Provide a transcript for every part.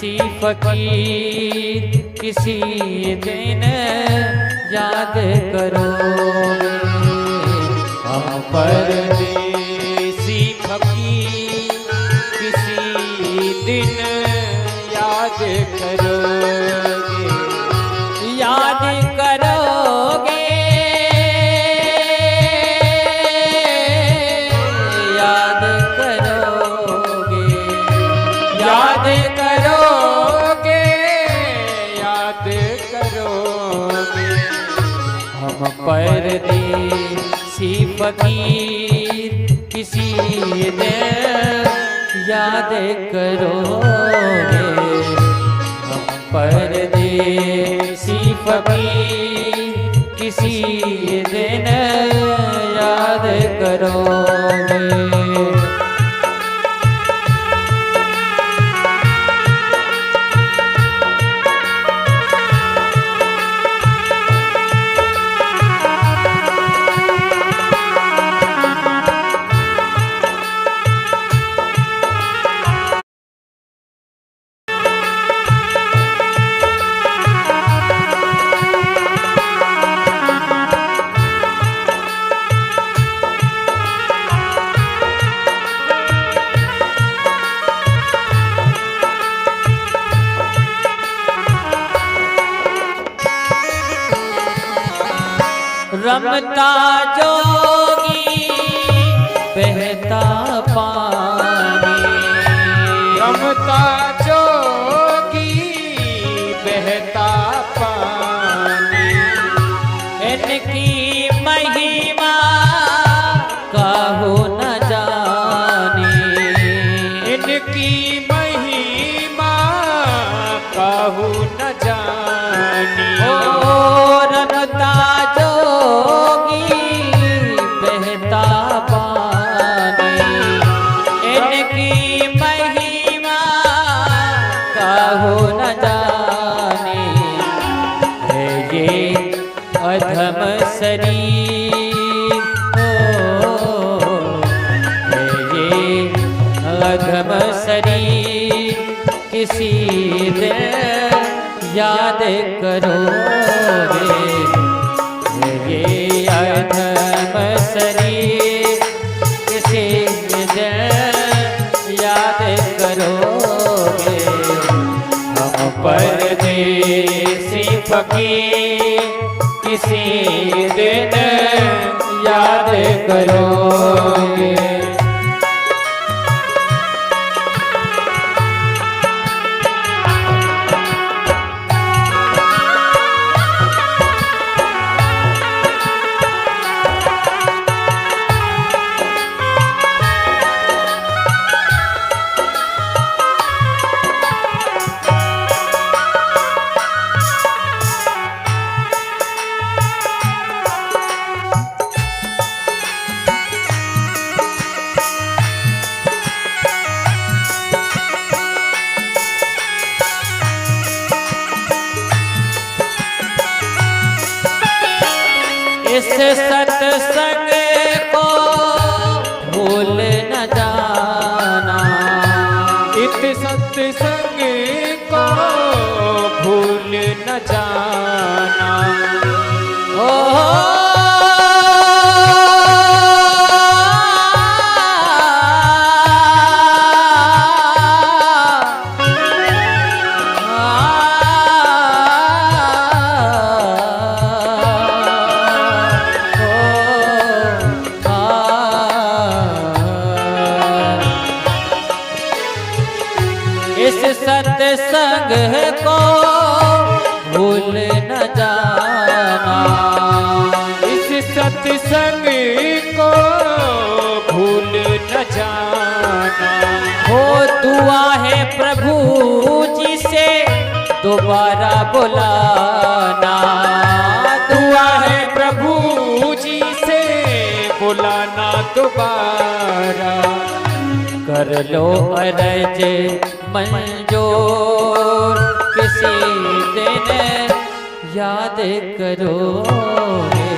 परदेसी फकीर किसी दिन याद करोगे। हम परदेसी फकीर किसी दिन याद करोगे। याद करोगे, याद करोगे, याद करोगे, याद करोगे। हम परदेसी फकीर किसी दिन याद करोगे। हम परदेसी फकीर किसी दिन याद करोगे। रमता जोगी बहता पानी, रमता जोगी बहता पानी। इनकी महिमा काहू न जाने, इनकी महिमा काहू न जानी। ओ रमता जोगी बहता पानी, इनकी महिमा काहू न जाने। है ये अधम शरीर, है ये अधम शरीर किसी दिन याद करोगे। ये अधम शरीर किसी दिन याद करोगे। हम परदेसी फकीर किसी दिन याद करोगे। इस सत्संग को भूल न जाना, इस सत्संग को भूल न जाना। ओ इस सत्संग को भूल न जाना, इस सत्संग को भूल न जाना। हो दुआ है प्रभु जी से दोबारा बुलाना, दुआ है प्रभु जी से बुलाना दोबारा। कर लो अरज मंजूर किसी दिन याद करोगे।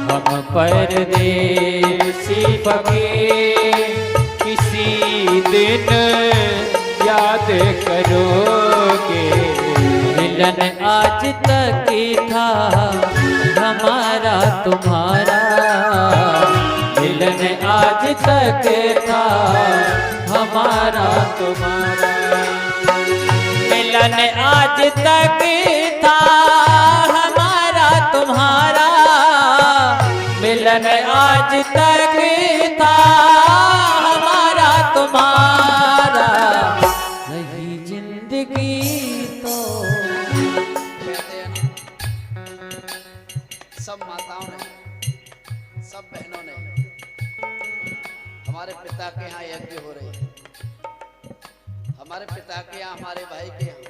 हम परदेसी फकीर किसी दिन याद करोगे। मिलन आज तक ही था हमारा तुम्हारा, मिलन आज तक था हमारा तुम्हारा, मिलन आज तक था हमारा तुम्हारा, मिलन आज तक था हमारा तुम्हारा, नहीं जिंदगी तो। कहते हैं ना, सब माताओं ने, सब बहनों ने, हमारे पिता के यहाँ यज्ञ हो रही है, हमारे पिता के यहाँ, हमारे भाई के यहाँ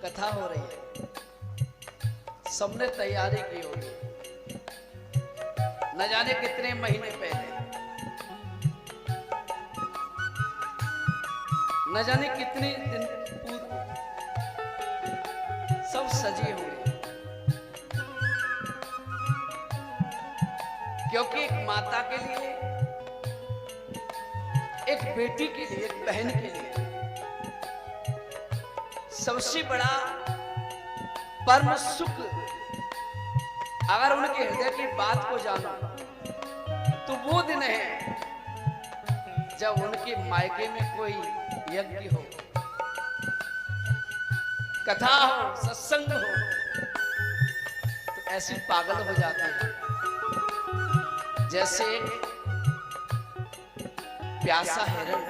कथा हो रही है, सबने तैयारी की होगी। न जाने कितने महीने पहले, न जाने कितने दिन पूर्व सब सजे होंगे, क्योंकि एक माता के लिए, एक बेटी के लिए, एक बहन के लिए सबसे बड़ा परम सुख, अगर उनके हृदय की बात को जानो तो वो दिन है जब उनके मायके में कोई यज्ञ हो, कथा हो, सत्संग हो, तो ऐसी पागल हो जाते हैं जैसे प्यासा हिरण।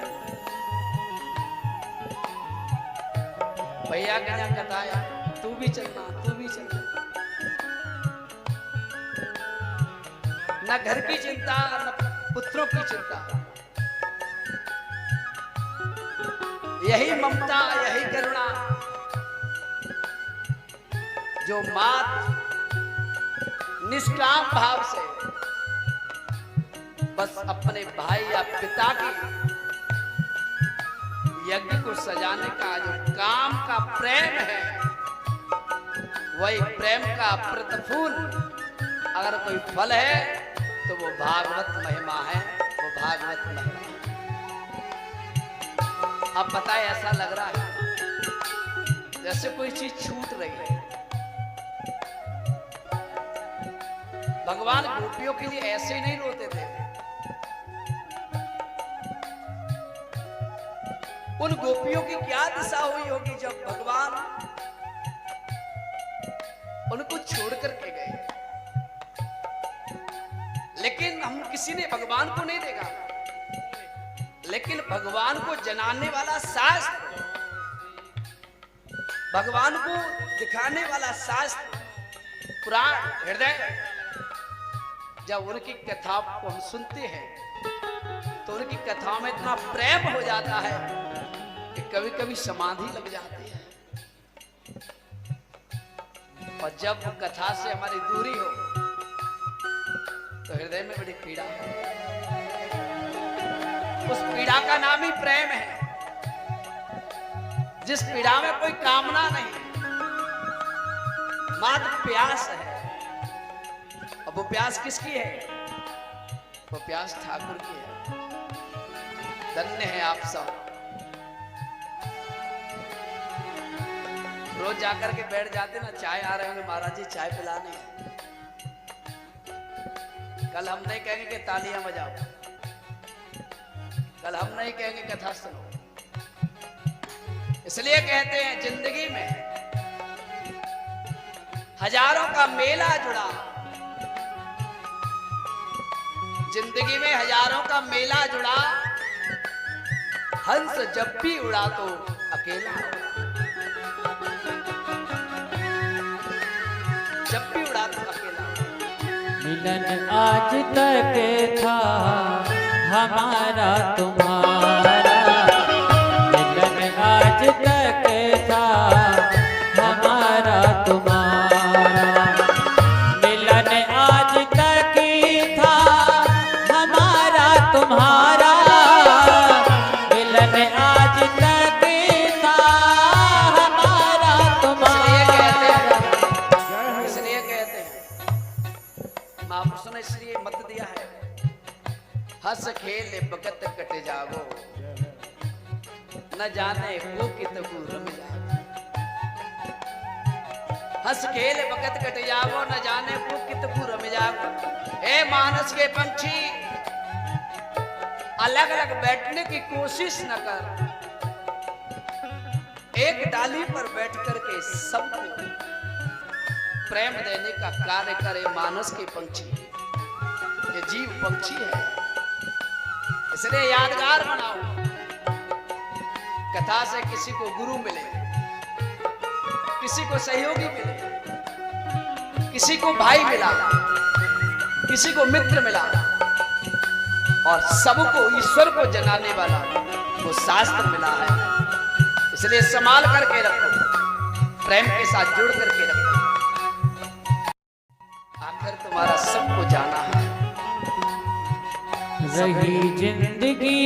भैया कहना कथा है, तू भी चलना, तू भी चलना। न घर की चिंता, न पुत्रों की चिंता, यही ममता, यही करुणा जो मात निष्काम भाव से बस अपने भाई या पिता के यज्ञ को सजाने का जो काम का प्रेम है, वही प्रेम का प्रतिफूल अगर कोई फल है तो वो भागवत महिमा है, वो भागवत महिमा है। अब बताए, ऐसा लग रहा है जैसे कोई चीज छूट रही है। भगवान गोपियों के लिए ऐसे ही नहीं रोते थे, उन गोपियों की क्या दशा हुई होगी जब भगवान उनको छोड़ करके गए। लेकिन हम किसी ने भगवान को नहीं देखा, लेकिन भगवान को जनाने वाला शास्त्र, भगवान को दिखाने वाला शास्त्र, पुराण, हृदय, जब उनकी कथा को हम सुनते हैं तो उनकी कथाओं में इतना प्रेम हो जाता है कि कभी कभी समाधि लग जाती है। और जब कथा से हमारी दूरी हो तो हृदय में बड़ी पीड़ा है। उस पीड़ा का नाम ही प्रेम है, जिस पीड़ा में कोई कामना नहीं, मात्र प्यास है। अब वो प्यास किसकी है? वो प्यास ठाकुर की है। धन्य है आप सब। रोज जाकर के बैठ जाते ना, चाय आ रहे होंगे, महाराज जी चाय पिलाने। कल हम नहीं कहेंगे कि तालियां बजाओ, कल हम नहीं कहेंगे कथा सुनो। इसलिए कहते हैं जिंदगी में हजारों का मेला जुड़ा, जिंदगी में हजारों का मेला जुड़ा, हंस जब भी उड़ा तो अकेला उड़ा, जब भी उड़ा तो अकेला उड़ा। मिलन आज तक था हमारा तुम्हारा, मिलन आज तक था हमारा तुम्हारा, मिलन आज तक था हमारा तुम्हारा, मिलन आज तक था हमारा तुम्हारा। इसलिए कहते हैं महापुरुषों ने इसलिए मत दिया है, हंस खेल बकत कट जागो, न जाने वो कितकू रम जाए। हंस खेल वक़्त कट जावो न जाने वो कितकू रम जावो। ए मानस के पंछी अलग अलग बैठने की कोशिश न कर, एक डाली पर बैठ करके सबको प्रेम देने का कार्य करे। मानस के पंछी, ये जीव पंछी है, इसलिए यादगार बनाओ। कथा से किसी को गुरु मिले, किसी को सहयोगी मिले, किसी को भाई मिला, किसी को मित्र मिला, और सबको ईश्वर को जनाने वाला वो शास्त्र मिला है। इसलिए संभाल करके रखो, प्रेम के साथ जुड़ करके रखो। आखिर तुम्हारा सबको जाना है। रही जिंदगी